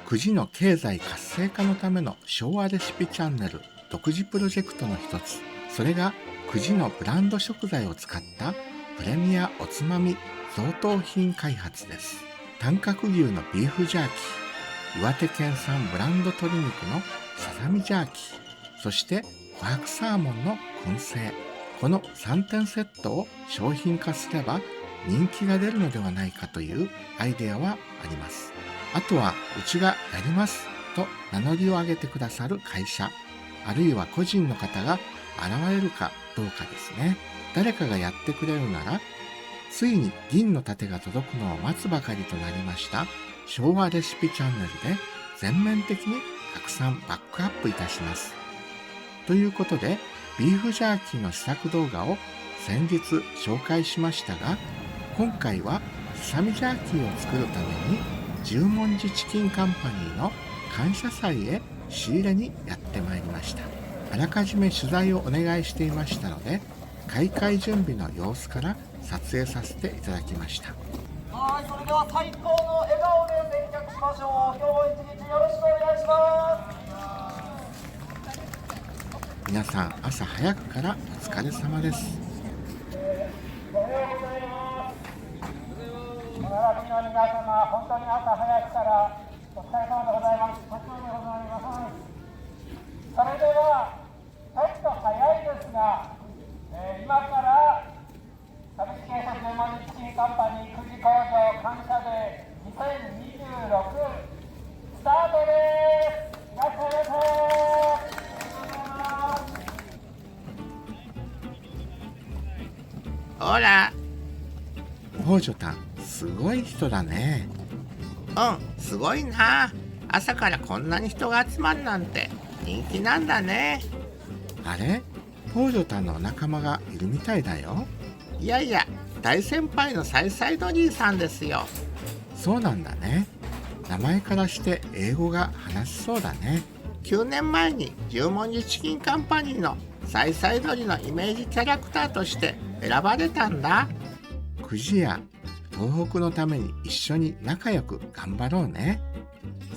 久慈の経済活性化のための昭和レシピチャンネル独自プロジェクトの一つ、それが久慈のブランド食材を使ったプレミアおつまみ贈答品開発です。短角牛のビーフジャーキー、岩手県産ブランド鶏肉のささみジャーキー、そして琥珀サーモンの燻製、この3点セットを商品化すれば人気が出るのではないかというアイデアはあります。あとはうちがやりますと名乗りを上げてくださる会社、あるいは個人の方が現れるかどうかですね。誰かがやってくれるなら、ついに銀の盾が届くのを待つばかりとなりました昭和レシピチャンネルで全面的に拡散バックアップいたします。ということで、ビーフジャーキーの試作動画を先日紹介しましたが、今回はささみジャーキーを作るために十文字チキンカンパニーの感謝祭へ仕入れにやってまいりました。あらかじめ取材をお願いしていましたので、開会準備の様子から撮影させていただきました。はい、それでは最高の笑顔で接客しましょう。今日も一日よろしくお願いします。皆さん朝早くからお疲れ様です。おはようございます。並びの皆様、本当に朝早くからお疲れ様でございます。ごちそうでございます。それではちょっと早いですが、今から株式会社十文字チキンカンパニー久慈工場感謝デー2026スタートです。いらっしゃいませ。ほら、北条たん、すごい人だね。すごいな。朝からこんなに人が集まるなんて人気なんだね。あれ、北条たんのお仲間がいるみたいだよ。いやいや、大先輩のサイサイドリーさんですよ。そうなんだね。名前からして英語が話しそうだね。9年前に十文字チキンカンパニーのサイサイドリーのイメージキャラクターとして選ばれたんだ。久慈や東北のために一緒に仲良く頑張ろうね。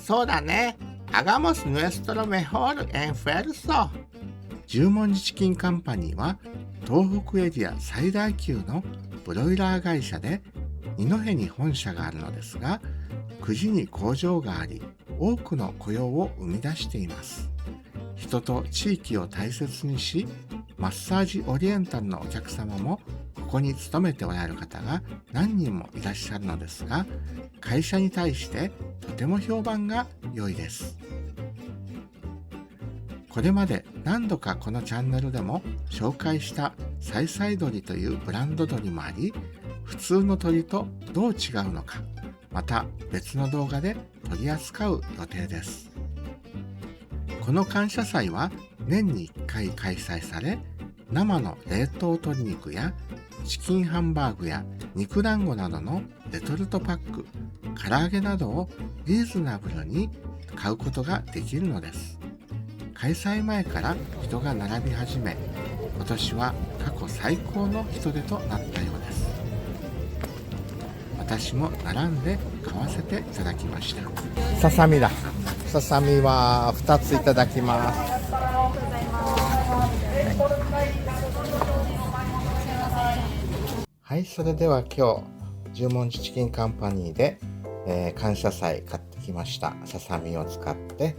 そうだね。Hagamos nuestro mejor esfuerzo。十文字チキンカンパニーは東北エリア最大級のブロイラー会社で、二戸に本社があるのですが、久慈に工場があり、多くの雇用を生み出しています。人と地域を大切にし、マッサージオリエンタルのお客様もここに勤めておられる方が何人もいらっしゃるのですが、会社に対してとても評判が良いです。これまで何度かこのチャンネルでも紹介したサイサイ鶏というブランド鶏もあり、普通の鶏とどう違うのか、また別の動画で取り扱う予定です。この感謝祭は年に1回開催され、生の冷凍鶏肉やチキンハンバーグや肉団子などのレトルトパック、唐揚げなどをリーズナブルに買うことができるのです。開催前から人が並び始め、今年は過去最高の人出となったようです。私も並んで買わせていただきました。ささみだ。ささみは2ついただきます。はい、それでは今日十文字チキンカンパニーで、感謝祭買ってきましたささみを使って、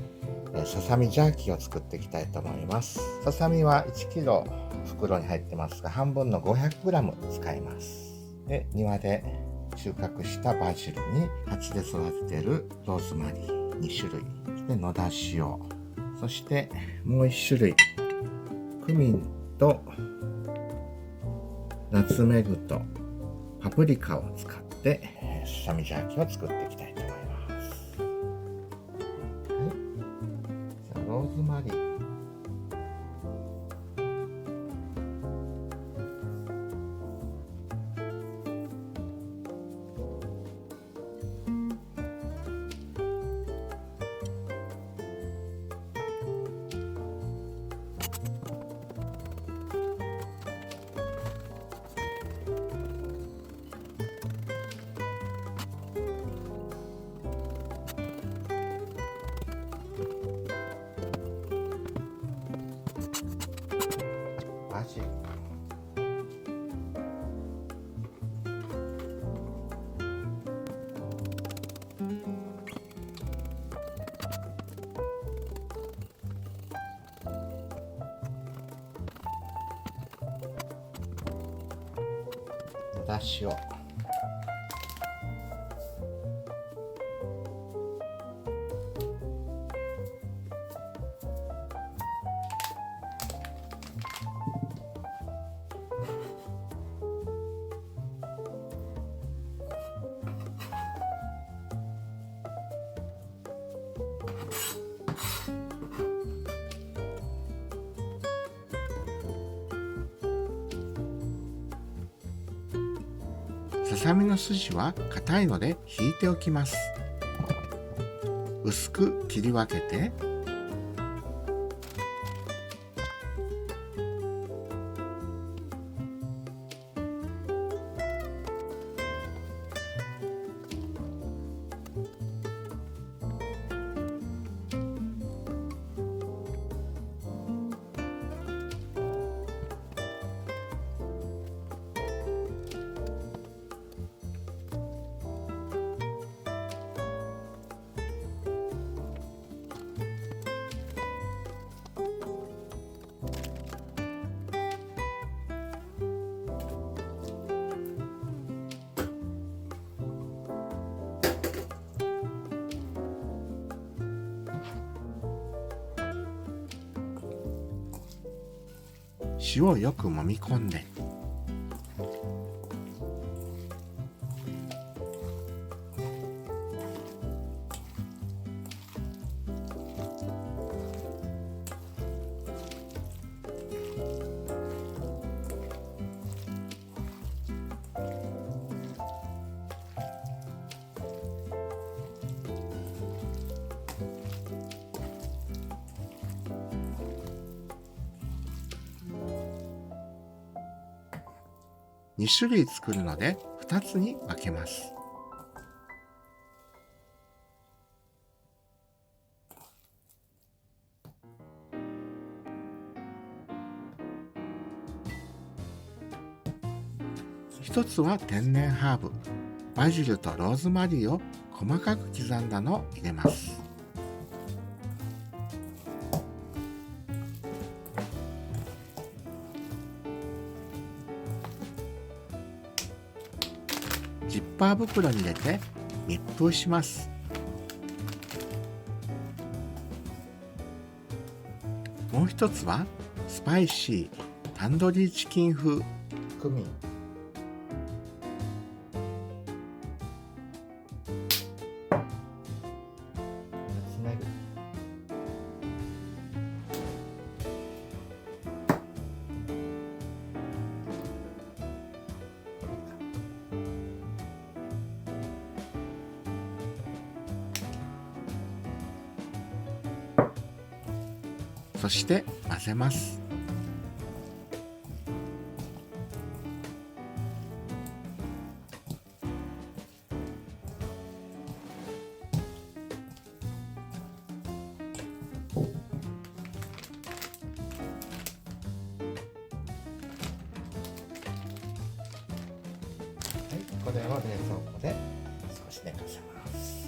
ささみジャーキーを作っていきたいと思います。ささみは1キロ袋に入ってますが、半分の 500g 使います。で、庭で収穫したバジルに鉢で育てているローズマリー2種類、そして野田塩、そしてもう1種類クミンとナツメグとパプリカを使ってささみジャーキーを作っていきたいと思います。はい、じゃあローズマリー、だしをささみの筋は硬いので引いておきます。薄く切り分けて塩をよく揉み込んで2種類作るので2つに分けます。一つは天然ハーブ、バジルとローズマリーを細かく刻んだのを入れます。ジッパー袋に入れて密封します。もう一つはスパイシータンドリーチキン風クミン、そして混ぜます。これを冷蔵庫で少し寝かせます。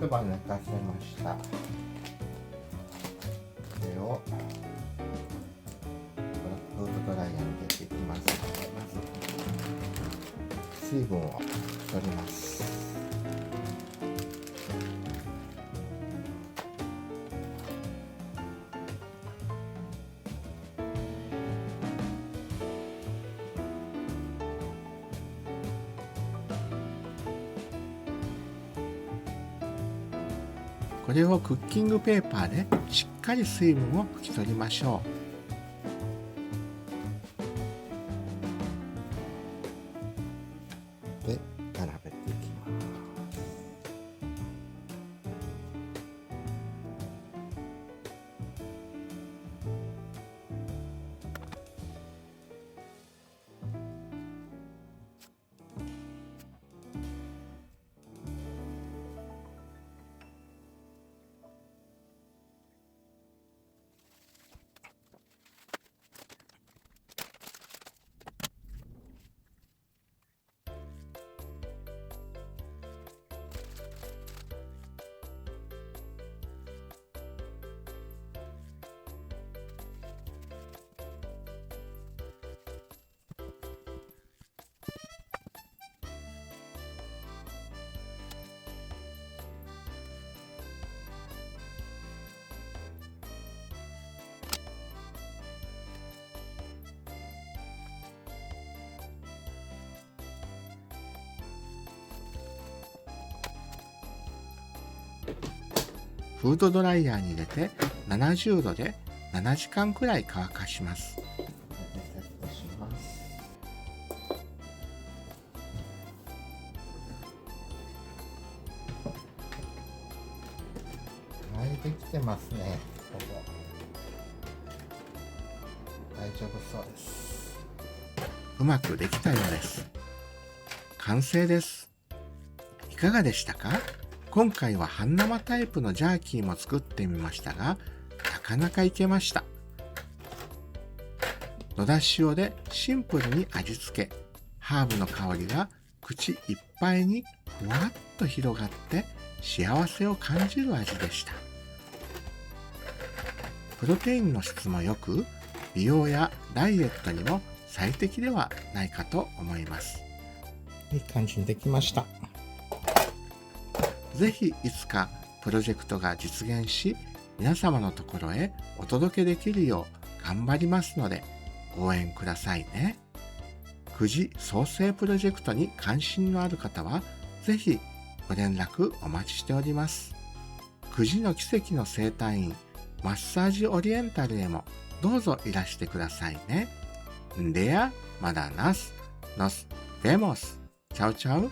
一晩寝かせました。これをフードドライヤーに入れていきますので、まず水分を取ります。これをクッキングペーパーでしっかり水分を拭き取りましょう。で、並べていきます。フードドライヤーに入れて70度で7時間くらい乾かします。はい、できてますね。ほぼ大丈夫そうです。うまくできたようです。完成です。いかがでしたか？今回は半生タイプのジャーキーも作ってみましたが、なかなかいけました。野田塩でシンプルに味付け、ハーブの香りが口いっぱいにふわっと広がって幸せを感じる味でした。プロテインの質も良く、美容やダイエットにも最適ではないかと思います。いい感じにできました。ぜひいつかプロジェクトが実現し、皆様のところへお届けできるよう頑張りますので、応援くださいね。くじ創生プロジェクトに関心のある方は、ぜひご連絡お待ちしております。くじの奇跡の生態院、マッサージオリエンタルへもどうぞいらしてくださいね。でや、まだナス、ノス、ベモス、チャウチャウ。